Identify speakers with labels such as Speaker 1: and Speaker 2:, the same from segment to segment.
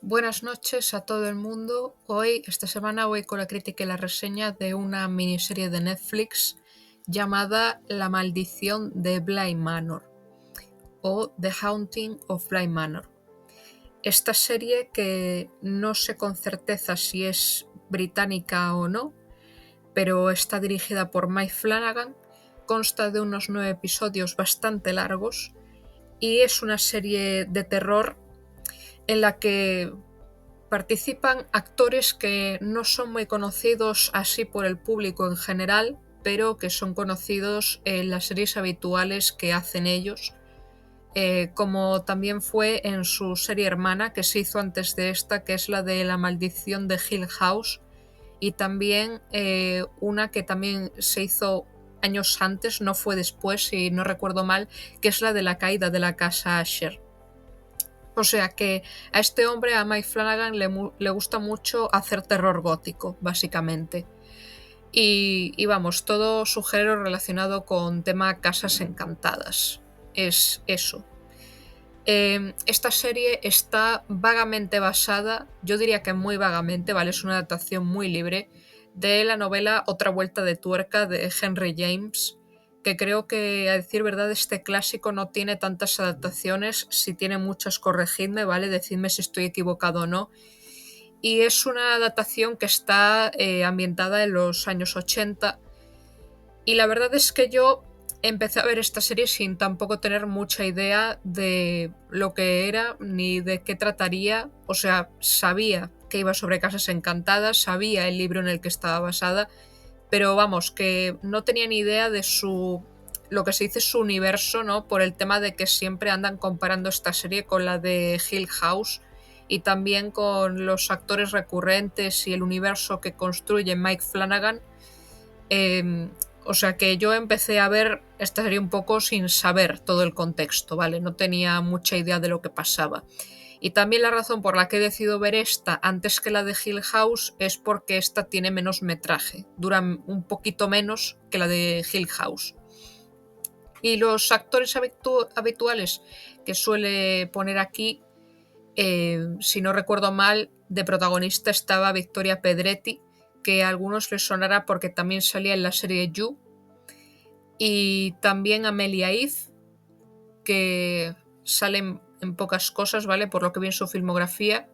Speaker 1: Buenas noches a todo el mundo. Esta semana voy con la crítica y la reseña de una miniserie de Netflix llamada La maldición de Bly Manor o The Haunting of Bly Manor. Esta serie, que no sé con certeza si es británica o no, pero está dirigida por Mike Flanagan, consta de unos 9 episodios bastante largos y es una serie de terror en la que participan actores que no son muy conocidos así por el público en general, pero que son conocidos en las series habituales que hacen ellos, como también fue en su serie hermana que se hizo antes de esta, que es la de La maldición de Hill House, y también una que también se hizo años antes, no fue después, si no recuerdo mal, que es la de la caída de la casa Asher. O sea que a este hombre, a Mike Flanagan, le gusta mucho hacer terror gótico, básicamente. Y vamos, todo su género relacionado con tema casas encantadas. Es eso. Esta serie está vagamente basada, yo diría que muy vagamente, ¿vale? Es una adaptación muy libre de la novela Otra vuelta de tuerca de Henry James, que creo que, a decir verdad, este clásico no tiene tantas adaptaciones. Si tiene muchas, corregidme, ¿vale? Decidme si estoy equivocado o no. Y es una adaptación que está ambientada en los años 80. Y la verdad es que yo empecé a ver esta serie sin tampoco tener mucha idea de lo que era ni de qué trataría. O sea, sabía que iba sobre casas encantadas, sabía el libro en el que estaba basada, pero vamos, que no tenía ni idea de lo que se dice su universo, ¿no? Por el tema de que siempre andan comparando esta serie con la de Hill House y también con los actores recurrentes y el universo que construye Mike Flanagan. O sea que yo empecé a ver esta serie un poco sin saber todo el contexto, ¿vale? No tenía mucha idea de lo que pasaba. Y también la razón por la que he decidido ver esta antes que la de Hill House es porque esta tiene menos metraje, dura un poquito menos que la de Hill House. Y los actores habituales que suele poner aquí, si no recuerdo mal, de protagonista estaba Victoria Pedretti, que a algunos les sonará porque también salía en la serie You, y también Amelia Eve, que salen en pocas cosas, ¿vale? Por lo que vi en su filmografía.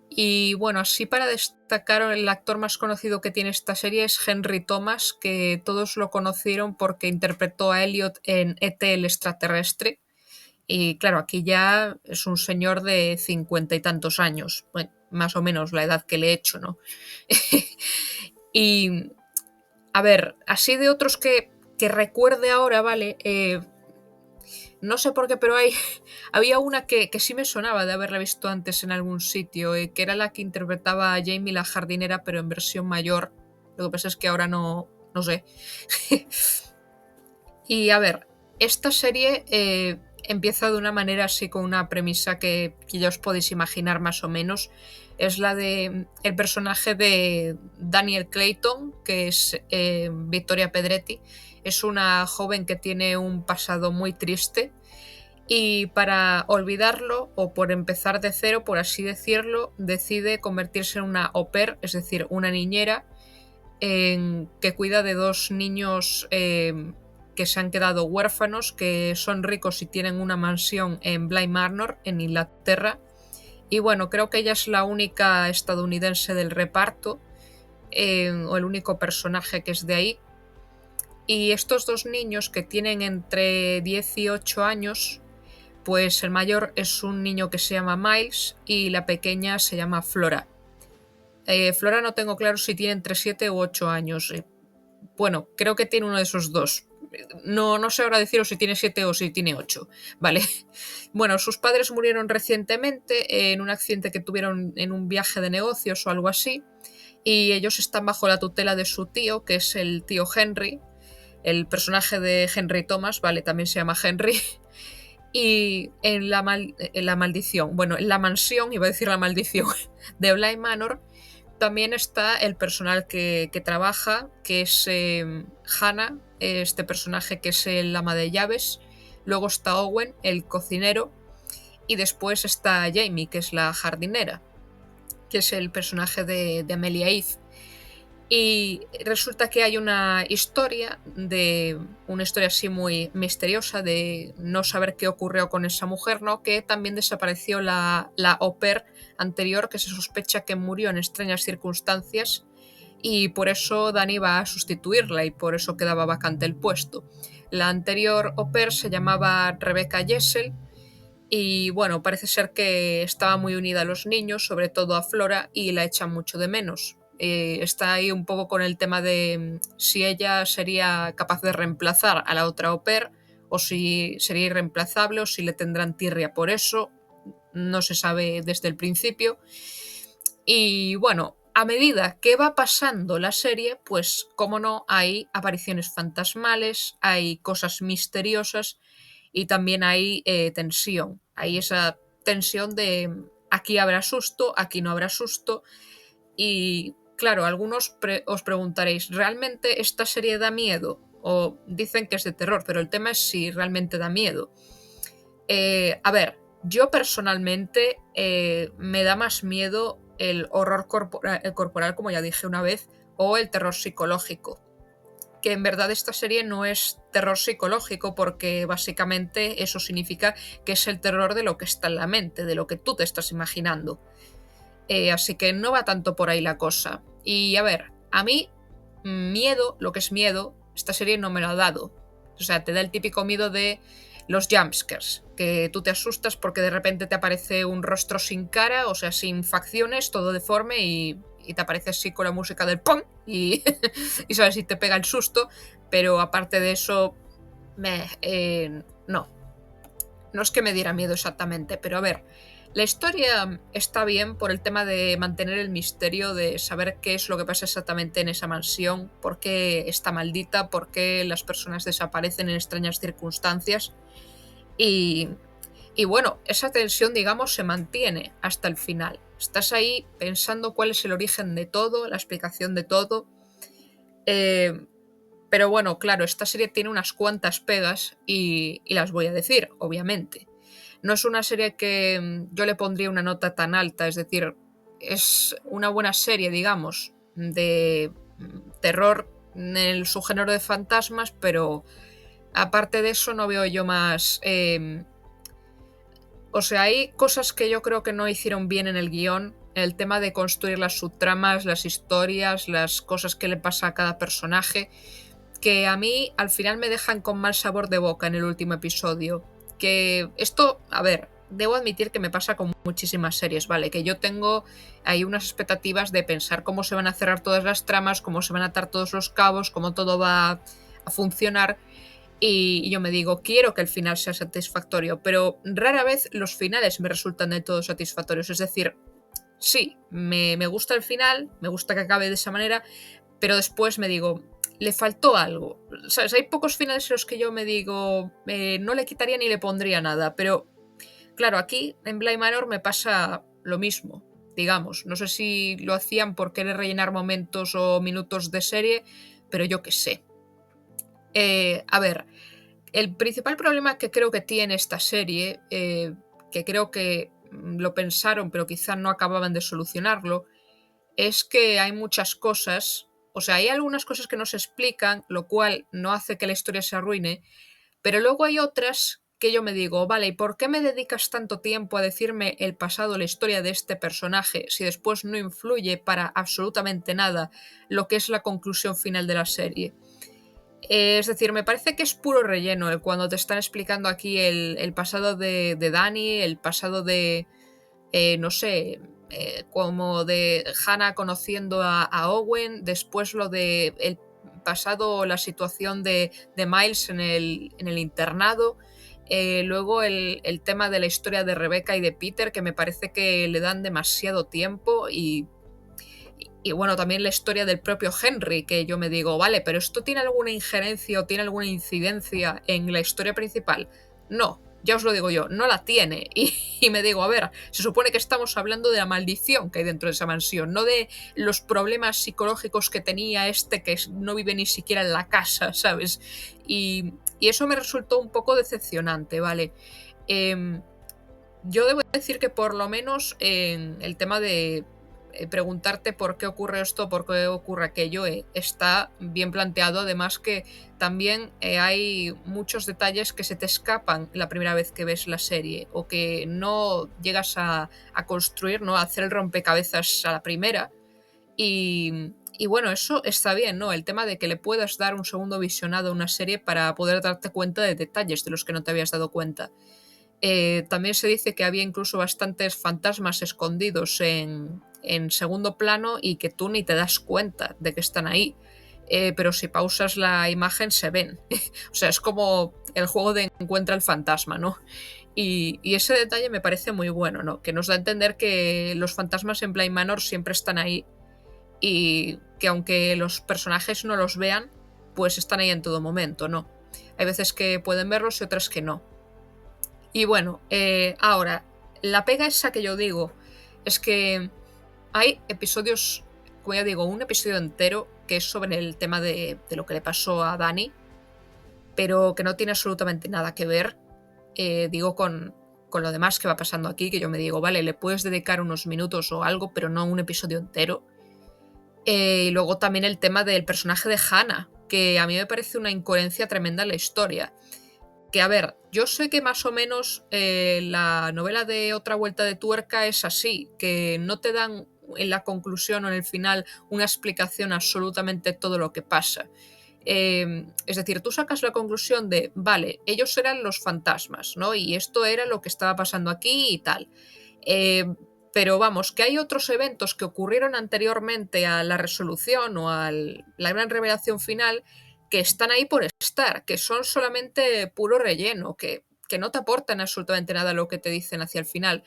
Speaker 1: Y bueno, así para destacar, el actor más conocido que tiene esta serie es Henry Thomas, que todos lo conocieron porque interpretó a Elliot en E.T. el extraterrestre. Y claro, aquí ya es un señor de 50 y tantos años, bueno, más o menos la edad que le he hecho, ¿no? Y a ver, así de otros que recuerde ahora, ¿vale? No sé por qué, pero había una que sí me sonaba de haberla visto antes en algún sitio, que era la que interpretaba a Jamie la jardinera, pero en versión mayor. Lo que pasa es que ahora no sé. Y a ver, esta serie empieza de una manera así, con una premisa que ya os podéis imaginar más o menos. Es la de el personaje de Daniel Clayton, que es Victoria Pedretti. Es una joven que tiene un pasado muy triste y para olvidarlo, o por empezar de cero, por así decirlo, decide convertirse en una au pair, es decir, una niñera que cuida de dos niños que se han quedado huérfanos, que son ricos y tienen una mansión en Bly Manor, en Inglaterra. Y bueno, creo que ella es la única estadounidense del reparto, o el único personaje que es de ahí. Y estos dos niños, que tienen entre 10 y 8 años, pues el mayor es un niño que se llama Miles y la pequeña se llama Flora. Flora no tengo claro si tiene entre 7 u 8 años. Bueno, creo que tiene uno de esos dos. No sé ahora deciros si tiene 7 o si tiene 8. Vale. Bueno, sus padres murieron recientemente en un accidente que tuvieron en un viaje de negocios o algo así. Y ellos están bajo la tutela de su tío, que es el tío Henry. El personaje de Henry Thomas, vale, también se llama Henry. Y en la maldición, bueno, en la mansión, iba a decir la maldición, de Bly Manor, también está el personal que trabaja, que es Hannah, este personaje que es el ama de llaves. Luego está Owen, el cocinero. Y después está Jamie, que es la jardinera. que es el personaje de Amelia Eve. Y resulta que hay una historia así muy misteriosa de no saber qué ocurrió con esa mujer, ¿no? Que también desapareció la au pair anterior, que se sospecha que murió en extrañas circunstancias, y por eso Dani va a sustituirla y por eso quedaba vacante el puesto. La anterior au pair se llamaba Rebecca Jessel y bueno, parece ser que estaba muy unida a los niños, sobre todo a Flora, y la echan mucho de menos. Está ahí un poco con el tema de si ella sería capaz de reemplazar a la otra au pair, o si sería irreemplazable, o si le tendrán tirria por eso. No se sabe desde el principio. Y bueno, a medida que va pasando la serie, pues como no, hay apariciones fantasmales, hay cosas misteriosas y también hay tensión. Hay esa tensión de aquí habrá susto, aquí no habrá susto. Y claro, algunos os preguntaréis, ¿realmente esta serie da miedo? O dicen que es de terror, pero el tema es si realmente da miedo. A ver, yo personalmente me da más miedo el horror corporal, como ya dije una vez, o el terror psicológico. Que en verdad esta serie no es terror psicológico porque básicamente eso significa que es el terror de lo que está en la mente, de lo que tú te estás imaginando. Así que no va tanto por ahí la cosa. Y a ver, a mí miedo, lo que es miedo, esta serie no me lo ha dado. O sea, te da el típico miedo de los jumpscares, que tú te asustas porque de repente te aparece un rostro sin cara, o sea, sin facciones, todo deforme y te aparece así con la música del ¡pum! Y, y sabes si te pega el susto, pero aparte de eso, no. No es que me diera miedo exactamente, pero a ver, la historia está bien por el tema de mantener el misterio, de saber qué es lo que pasa exactamente en esa mansión, por qué está maldita, por qué las personas desaparecen en extrañas circunstancias. Y, y bueno, esa tensión, digamos, se mantiene hasta el final. Estás ahí pensando cuál es el origen de todo, la explicación de todo. Pero bueno, claro, esta serie tiene unas cuantas pegas y las voy a decir, obviamente. No es una serie que yo le pondría una nota tan alta, es decir, es una buena serie, digamos, de terror en el subgénero de fantasmas, pero aparte de eso no veo yo más. O sea, hay cosas que yo creo que no hicieron bien en el guión. El tema de construir las subtramas, las historias, las cosas que le pasa a cada personaje, que a mí al final me dejan con mal sabor de boca en el último episodio. Que esto, a ver, debo admitir que me pasa con muchísimas series, ¿vale? Que yo tengo ahí unas expectativas de pensar cómo se van a cerrar todas las tramas, cómo se van a atar todos los cabos, cómo todo va a funcionar. Y yo me digo, quiero que el final sea satisfactorio, pero rara vez los finales me resultan del todo satisfactorios. Es decir, sí, me gusta el final, me gusta que acabe de esa manera, pero después me digo, le faltó algo. ¿Sabes? Hay pocos finales en los que yo me digo, no le quitaría ni le pondría nada, pero claro, aquí en Bly Manor me pasa lo mismo, digamos. No sé si lo hacían por querer rellenar momentos o minutos de serie, pero yo qué sé. A ver, el principal problema que creo que tiene esta serie, que creo que lo pensaron pero quizá no acababan de solucionarlo, es que hay muchas cosas, o sea, hay algunas cosas que no se explican, lo cual no hace que la historia se arruine, pero luego hay otras que yo me digo, vale, ¿y por qué me dedicas tanto tiempo a decirme el pasado, la historia de este personaje, si después no influye para absolutamente nada lo que es la conclusión final de la serie? Es decir, me parece que es puro relleno cuando te están explicando aquí el pasado de Dani, el pasado de, no sé, como de Hannah conociendo a Owen, después lo de el pasado, la situación de Miles en el internado, luego el tema de la historia de Rebecca y de Peter, que me parece que le dan demasiado tiempo y bueno, también la historia del propio Henry, que yo me digo, vale, pero ¿esto tiene alguna injerencia o tiene alguna incidencia en la historia principal? No, ya os lo digo yo, no la tiene. Y me digo, a ver, se supone que estamos hablando de la maldición que hay dentro de esa mansión, no de los problemas psicológicos que tenía este que no vive ni siquiera en la casa, ¿sabes? Y eso me resultó un poco decepcionante, ¿vale? Yo debo decir que por lo menos en el tema de preguntarte por qué ocurre esto, por qué ocurre aquello, está bien planteado. Además que también hay muchos detalles que se te escapan la primera vez que ves la serie o que no llegas a construir, ¿no? A hacer el rompecabezas a la primera. Y bueno, eso está bien, ¿no? El tema de que le puedas dar un segundo visionado a una serie para poder darte cuenta de detalles de los que no te habías dado cuenta. También se dice que había incluso bastantes fantasmas escondidos en segundo plano y que tú ni te das cuenta de que están ahí. Pero si pausas la imagen se ven. O sea, es como el juego de encuentra el fantasma, ¿no? Y ese detalle me parece muy bueno, ¿no? Que nos da a entender que los fantasmas en Bly Manor siempre están ahí y que aunque los personajes no los vean, pues están ahí en todo momento, ¿no? Hay veces que pueden verlos y otras que no. Y bueno, ahora, la pega esa que yo digo es que hay episodios, como ya digo, un episodio entero que es sobre el tema de lo que le pasó a Dani, pero que no tiene absolutamente nada que ver, digo, con lo demás que va pasando aquí, que yo me digo, vale, le puedes dedicar unos minutos o algo, pero no un episodio entero. Y luego también el tema del personaje de Hannah, que a mí me parece una incoherencia tremenda en la historia. Que a ver, yo sé que más o menos la novela de Otra vuelta de tuerca es así, que no te dan en la conclusión o en el final una explicación a absolutamente todo lo que pasa. Es decir, tú sacas la conclusión de, vale, ellos eran los fantasmas, ¿no? Y esto era lo que estaba pasando aquí y tal. Eh, pero vamos, que hay otros eventos que ocurrieron anteriormente a la resolución o a la gran revelación final que están ahí por estar, que son solamente puro relleno, que no te aportan absolutamente nada a lo que te dicen hacia el final.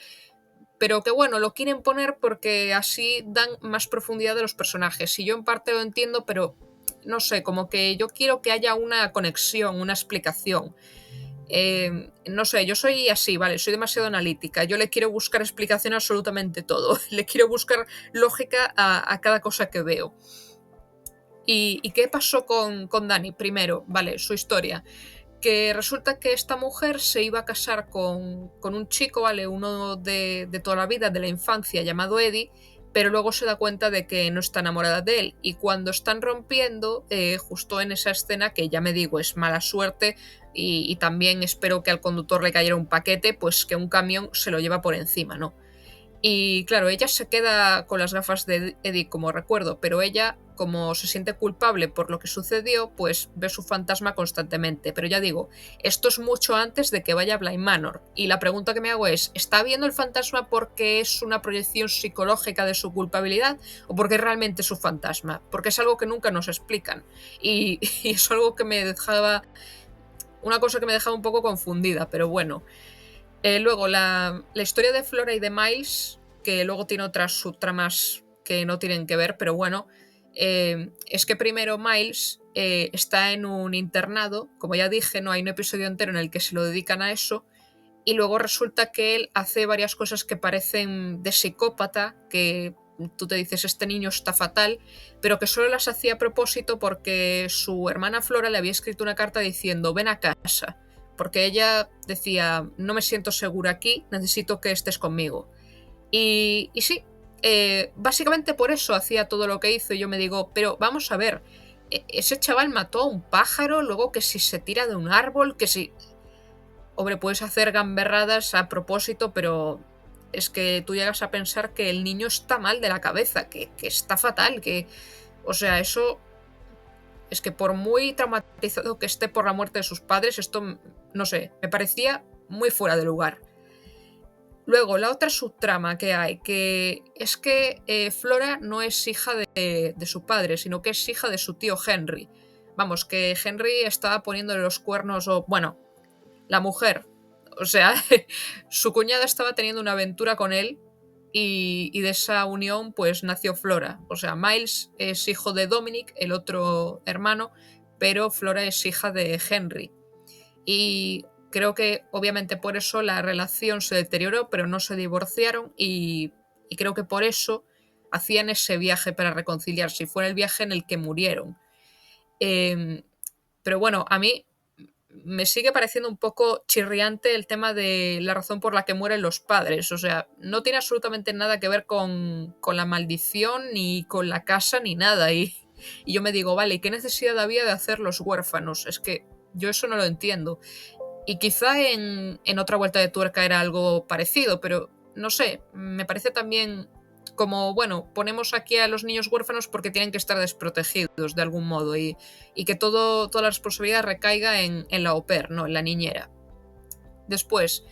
Speaker 1: Pero que bueno, lo quieren poner porque así dan más profundidad a los personajes. Y yo en parte lo entiendo, pero no sé, como que yo quiero que haya una conexión, una explicación. No sé, yo soy así, ¿vale? Soy demasiado analítica. Yo le quiero buscar explicación a absolutamente todo. Le quiero buscar lógica a cada cosa que veo. ¿Y qué pasó con Dani? Primero, vale, su historia. Que resulta que esta mujer se iba a casar con un chico, ¿vale? Uno de toda la vida, de la infancia, llamado Eddie, pero luego se da cuenta de que no está enamorada de él. Y cuando están rompiendo, justo en esa escena, que ya me digo, es mala suerte, y también espero que al conductor le cayera un paquete, pues que un camión se lo lleva por encima, ¿no? Y claro, ella se queda con las gafas de Eddie como recuerdo, pero ella, como se siente culpable por lo que sucedió, pues ve su fantasma constantemente. Pero ya digo, esto es mucho antes de que vaya a Bly Manor. Y la pregunta que me hago es, ¿está viendo el fantasma porque es una proyección psicológica de su culpabilidad o porque es realmente su fantasma? Porque es algo que nunca nos explican. Y es algo que me dejaba... Una cosa que me dejaba un poco confundida, pero bueno. Luego, la historia de Flora y de Miles, que luego tiene otras subtramas que no tienen que ver, pero bueno, es que primero Miles está en un internado, como ya dije, no hay un episodio entero en el que se lo dedican a eso, y luego resulta que él hace varias cosas que parecen de psicópata, que tú te dices, este niño está fatal, pero que solo las hacía a propósito porque su hermana Flora le había escrito una carta diciendo, ven a casa, porque ella decía, no me siento segura aquí, necesito que estés conmigo. Y sí, básicamente por eso hacía todo lo que hizo y yo me digo, pero vamos a ver, ese chaval mató a un pájaro, luego que si se tira de un árbol, que si... Hombre, puedes hacer gamberradas a propósito, pero es que tú llegas a pensar que el niño está mal de la cabeza, que está fatal, que... O sea, eso es que por muy traumatizado que esté por la muerte de sus padres, esto, no sé, me parecía muy fuera de lugar. Luego, la otra subtrama que hay, que es que Flora no es hija de su padre, sino que es hija de su tío Henry. Vamos, que Henry estaba poniéndole los cuernos, o bueno, la mujer. O sea, su cuñada estaba teniendo una aventura con él y de esa unión pues nació Flora. O sea, Miles es hijo de Dominic, el otro hermano, pero Flora es hija de Henry. Y creo que obviamente por eso la relación se deterioró, pero no se divorciaron y creo que por eso hacían ese viaje para reconciliarse y fue el viaje en el que murieron. Pero bueno, a mí me sigue pareciendo un poco chirriante el tema de la razón por la que mueren los padres. O sea, no tiene absolutamente nada que ver con la maldición, ni con la casa, ni nada. Y yo me digo, vale, ¿y qué necesidad había de hacer los huérfanos? Es que yo eso no lo entiendo. Y quizá en otra vuelta de tuerca era algo parecido, pero no sé, me parece también como, bueno, ponemos aquí a los niños huérfanos porque tienen que estar desprotegidos de algún modo y que toda la responsabilidad recaiga en la au pair, no en la niñera. Después,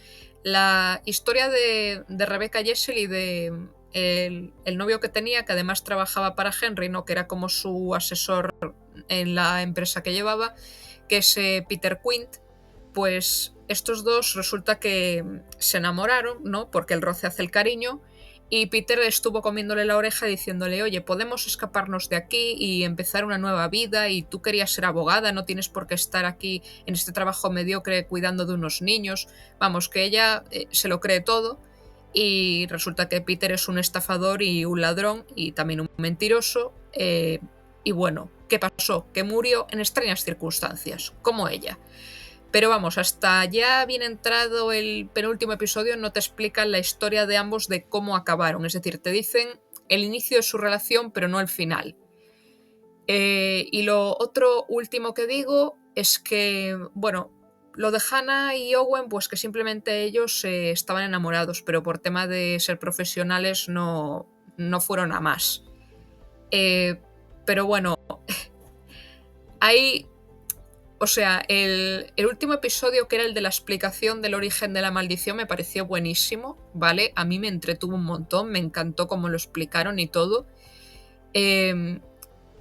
Speaker 1: la historia de Rebecca Jessel y de el novio que tenía, que además trabajaba para Henry, ¿no? Que era como su asesor en la empresa que llevaba, que es Peter Quint. Pues estos dos resulta que se enamoraron, ¿no? Porque el roce hace el cariño. Y Peter estuvo comiéndole la oreja diciéndole, oye, podemos escaparnos de aquí y empezar una nueva vida, y tú querías ser abogada, no tienes por qué estar aquí en este trabajo mediocre cuidando de unos niños. Vamos, que ella se lo cree todo, y resulta que Peter es un estafador y un ladrón y también un mentiroso. Y bueno, ¿qué pasó? Que murió en extrañas circunstancias, como ella. Pero vamos, hasta ya bien entrado el penúltimo episodio no te explican la historia de ambos de cómo acabaron. Es decir, te dicen el inicio de su relación, pero no el final. Y lo otro último que digo es que, bueno, lo de Hannah y Owen, pues que simplemente ellos estaban enamorados, pero por tema de ser profesionales no fueron a más. Pero bueno, hay... O sea, el último episodio, que era el de la explicación del origen de la maldición, me pareció buenísimo, ¿vale? A mí me entretuvo un montón, me encantó cómo lo explicaron y todo.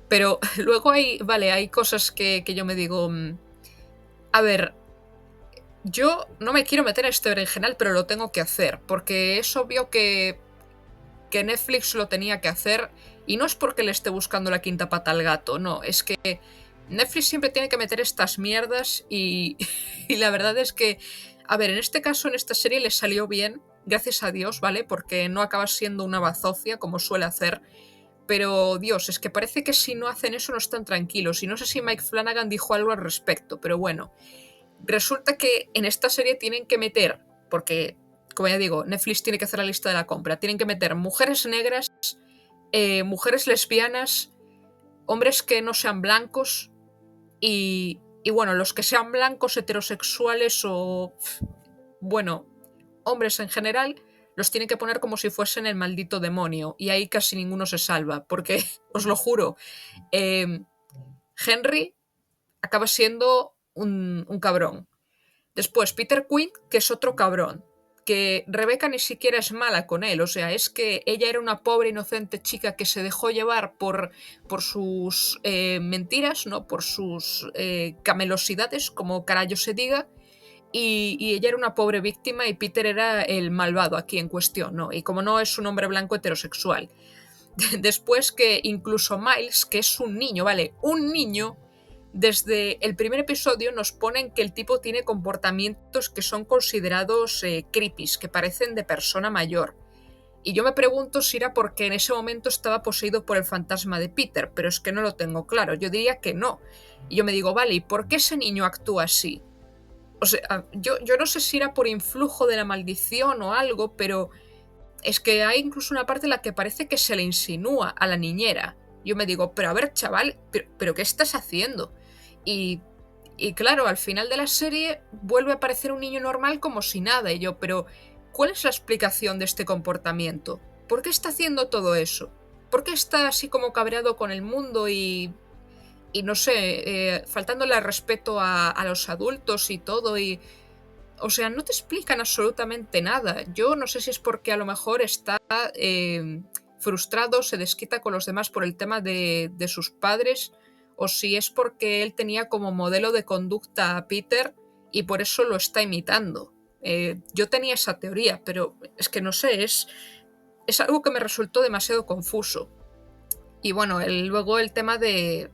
Speaker 1: Pero luego hay cosas que yo me digo, a ver, yo no me quiero meter a este original, pero lo tengo que hacer, porque es obvio que Netflix lo tenía que hacer, y no es porque le esté buscando la quinta pata al gato, no, es que Netflix siempre tiene que meter estas mierdas y, y la verdad es que, a ver, en este caso, en esta serie le salió bien, gracias a Dios, ¿vale? Porque no acaba siendo una bazofia como suele hacer, pero Dios, es que parece que si no hacen eso no están tranquilos, y no sé si Mike Flanagan dijo algo al respecto, pero bueno, resulta que en esta serie tienen que meter, porque, como ya digo, Netflix tiene que hacer la lista de la compra, tienen que meter mujeres negras, mujeres lesbianas, hombres que no sean blancos y bueno, los que sean blancos, heterosexuales o, bueno, hombres en general, los tienen que poner como si fuesen el maldito demonio, y ahí casi ninguno se salva, porque, os lo juro, eh, Henry acaba siendo un cabrón. Después, Peter Quinn, que es otro cabrón. Que Rebecca ni siquiera es mala con él, o sea, es que ella era una pobre inocente chica que se dejó llevar por sus mentiras, ¿no? Por sus camelosidades, como carajo se diga, y ella era una pobre víctima y Peter era el malvado aquí en cuestión, ¿no? Y como no, es un hombre blanco heterosexual. Después, que incluso Miles, que es un niño, ¿vale? Un niño, desde el primer episodio nos ponen que el tipo tiene comportamientos que son considerados creepies, que parecen de persona mayor. Y yo me pregunto si era porque en ese momento estaba poseído por el fantasma de Peter, pero es que no lo tengo claro. Yo diría que no. Y yo me digo, vale, ¿y por qué ese niño actúa así? O sea, yo no sé si era por influjo de la maldición o algo, pero es que hay incluso una parte en la que parece que se le insinúa a la niñera. Yo me digo, pero a ver, chaval, pero ¿qué estás haciendo? Y, y claro, al final de la serie vuelve a aparecer un niño normal como si nada. Y yo, pero ¿cuál es la explicación de este comportamiento? ¿Por qué está haciendo todo eso? ¿Por qué está así como cabreado con el mundo y no sé, faltándole al respeto a los adultos y todo? O sea, no te explican absolutamente nada. Yo no sé si es porque a lo mejor está frustrado, se desquita con los demás por el tema de sus padres, o si es porque él tenía como modelo de conducta a Peter y por eso lo está imitando. Yo tenía esa teoría, pero es que no sé, es algo que me resultó demasiado confuso. Y bueno, luego el tema de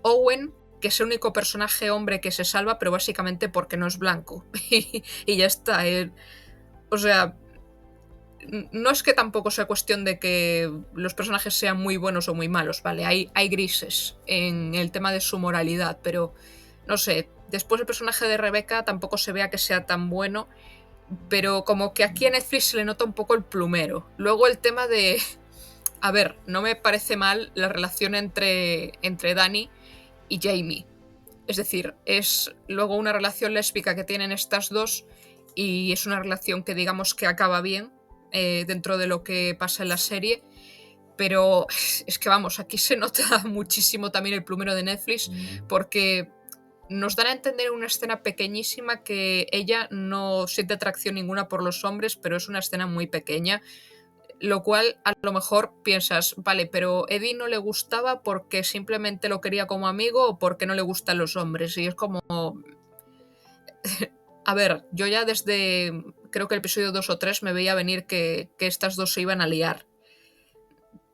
Speaker 1: Owen, que es el único personaje hombre que se salva, pero básicamente porque no es blanco. Y ya está. O sea, no es que tampoco sea cuestión de que los personajes sean muy buenos o muy malos, ¿vale? Hay grises en el tema de su moralidad, pero no sé, después el personaje de Rebecca tampoco se vea que sea tan bueno, pero como que aquí a Netflix se le nota un poco el plumero. Luego el tema de... A ver, no me parece mal la relación entre Dani y Jamie. Es decir, es luego una relación lésbica que tienen estas dos y es una relación que digamos que acaba bien dentro de lo que pasa en la serie. Pero es que vamos, aquí se nota muchísimo también el plumero de Netflix porque nos dan a entender en una escena pequeñísima que ella no siente atracción ninguna por los hombres, pero es una escena muy pequeña, lo cual a lo mejor piensas, vale, pero Eddie no le gustaba porque simplemente lo quería como amigo o porque no le gustan los hombres. Y es como... A ver, yo ya desde creo que el episodio 2 o 3 me veía venir que estas dos se iban a liar.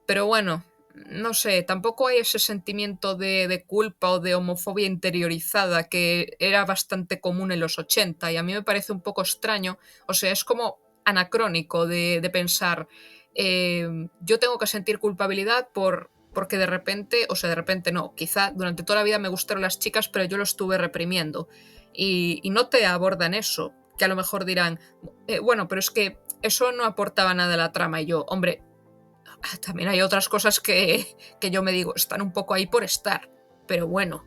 Speaker 1: Pero bueno, no sé, tampoco hay ese sentimiento de culpa o de homofobia interiorizada que era bastante común en los 80 y a mí me parece un poco extraño, o sea, es como anacrónico de pensar, yo tengo que sentir culpabilidad porque de repente, o sea, de repente no, quizá durante toda la vida me gustaron las chicas, pero yo lo estuve reprimiendo y no te abordan eso, que a lo mejor dirán, bueno, pero es que eso no aportaba nada a la trama y yo, hombre, también hay otras cosas que yo me digo, están un poco ahí por estar, pero bueno.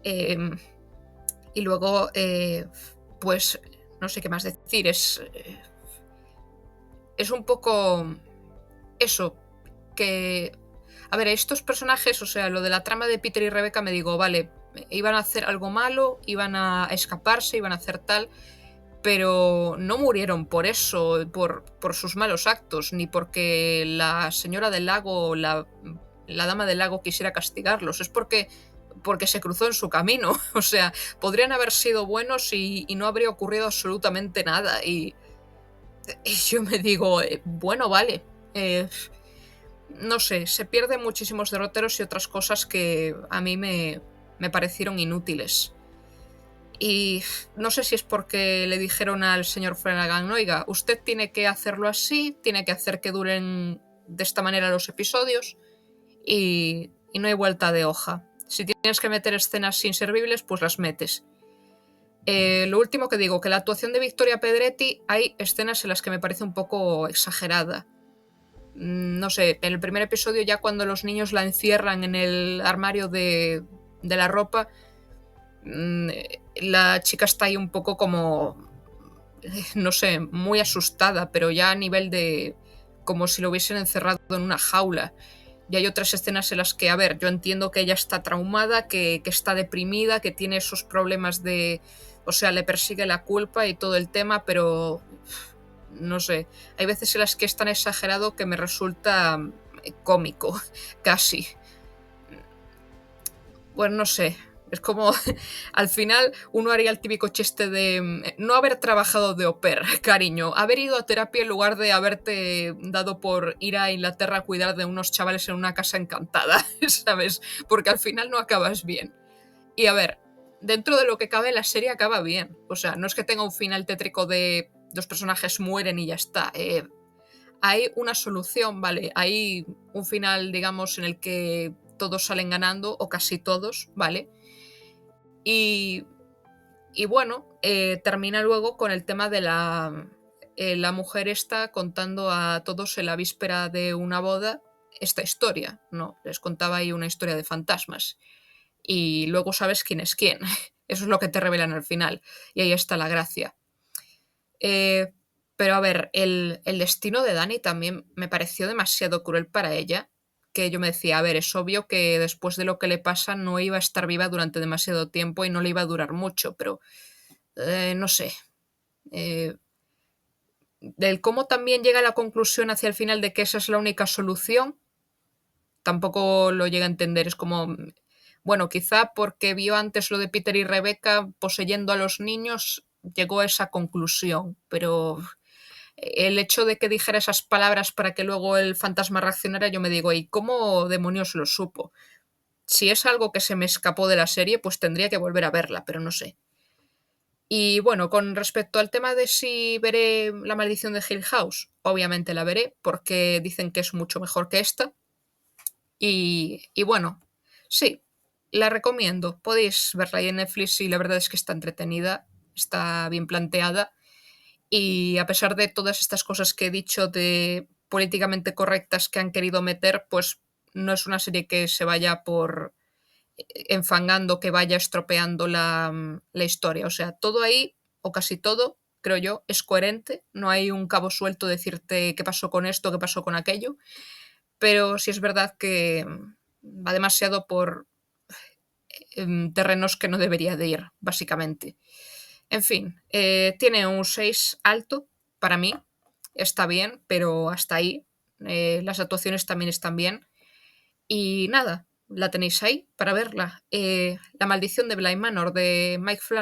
Speaker 1: Eh, y luego, pues, no sé qué más decir, es un poco eso, que... A ver, estos personajes, o sea, lo de la trama de Peter y Rebecca me digo, vale, iban a hacer algo malo, iban a escaparse, iban a hacer tal, pero no murieron por eso, por sus malos actos, ni porque la señora del lago, la dama del lago quisiera castigarlos, es porque se cruzó en su camino. O sea, podrían haber sido buenos y no habría ocurrido absolutamente nada. Y yo me digo, bueno, vale. No sé, se pierden muchísimos derroteros y otras cosas que a mí me parecieron inútiles. Y no sé si es porque le dijeron al señor Flanagan, oiga, usted tiene que hacerlo así, tiene que hacer que duren de esta manera los episodios y no hay vuelta de hoja. Si tienes que meter escenas inservibles, pues las metes. Lo último que digo, que la actuación de Victoria Pedretti hay escenas en las que me parece un poco exagerada. No sé, en el primer episodio ya cuando los niños la encierran en el armario de la ropa, la chica está ahí un poco como, no sé, muy asustada, pero ya a nivel de como si lo hubiesen encerrado en una jaula. Y hay otras escenas en las que, a ver, yo entiendo que ella está traumada, que está deprimida, que tiene esos problemas de... O sea, le persigue la culpa y todo el tema, pero no sé, hay veces en las que es tan exagerado que me resulta cómico, casi. Bueno, no sé, es como, al final uno haría el típico chiste de no haber trabajado de au pair, cariño, haber ido a terapia en lugar de haberte dado por ir a Inglaterra a cuidar de unos chavales en una casa encantada, ¿sabes? Porque al final no acabas bien. Y a ver, dentro de lo que cabe, la serie acaba bien. O sea, no es que tenga un final tétrico de dos personajes mueren y ya está. Hay una solución, ¿vale? Hay un final, digamos, en el que todos salen ganando, o casi todos, ¿vale? Y, y bueno, termina luego con el tema de la mujer esta contando a todos en la víspera de una boda esta historia, ¿no? Les contaba ahí una historia de fantasmas. Y luego sabes quién es quién. Eso es lo que te revelan al final. Y ahí está la gracia. Eh, pero a ver, el destino de Dani también me pareció demasiado cruel para ella, que yo me decía, a ver, es obvio que después de lo que le pasa no iba a estar viva durante demasiado tiempo y no le iba a durar mucho, pero no sé. Eh, del cómo también llega a la conclusión hacia el final de que esa es la única solución, tampoco lo llega a entender. Es como, bueno, quizá porque vio antes lo de Peter y Rebecca poseyendo a los niños, llegó a esa conclusión, pero el hecho de que dijera esas palabras para que luego el fantasma reaccionara, yo me digo, ¿y cómo demonios lo supo? Si es algo que se me escapó de la serie, pues tendría que volver a verla, pero no sé. Y bueno, con respecto al tema de si veré La maldición de Hill House, obviamente la veré, porque dicen que es mucho mejor que esta. Y bueno, sí. La recomiendo, podéis verla ahí en Netflix y la verdad es que está entretenida, está bien planteada y a pesar de todas estas cosas que he dicho de políticamente correctas que han querido meter, pues no es una serie que se vaya por enfangando, que vaya estropeando la historia. O sea, todo ahí, o casi todo, creo yo, es coherente. No hay un cabo suelto de decirte qué pasó con esto, qué pasó con aquello. Pero sí es verdad que va demasiado por terrenos que no debería de ir, básicamente. En fin, tiene un 6 alto para mí, está bien, pero hasta ahí. Las actuaciones también están bien. Y nada, la tenéis ahí para verla. La maldición de Bly Manor de Mike Flanagan.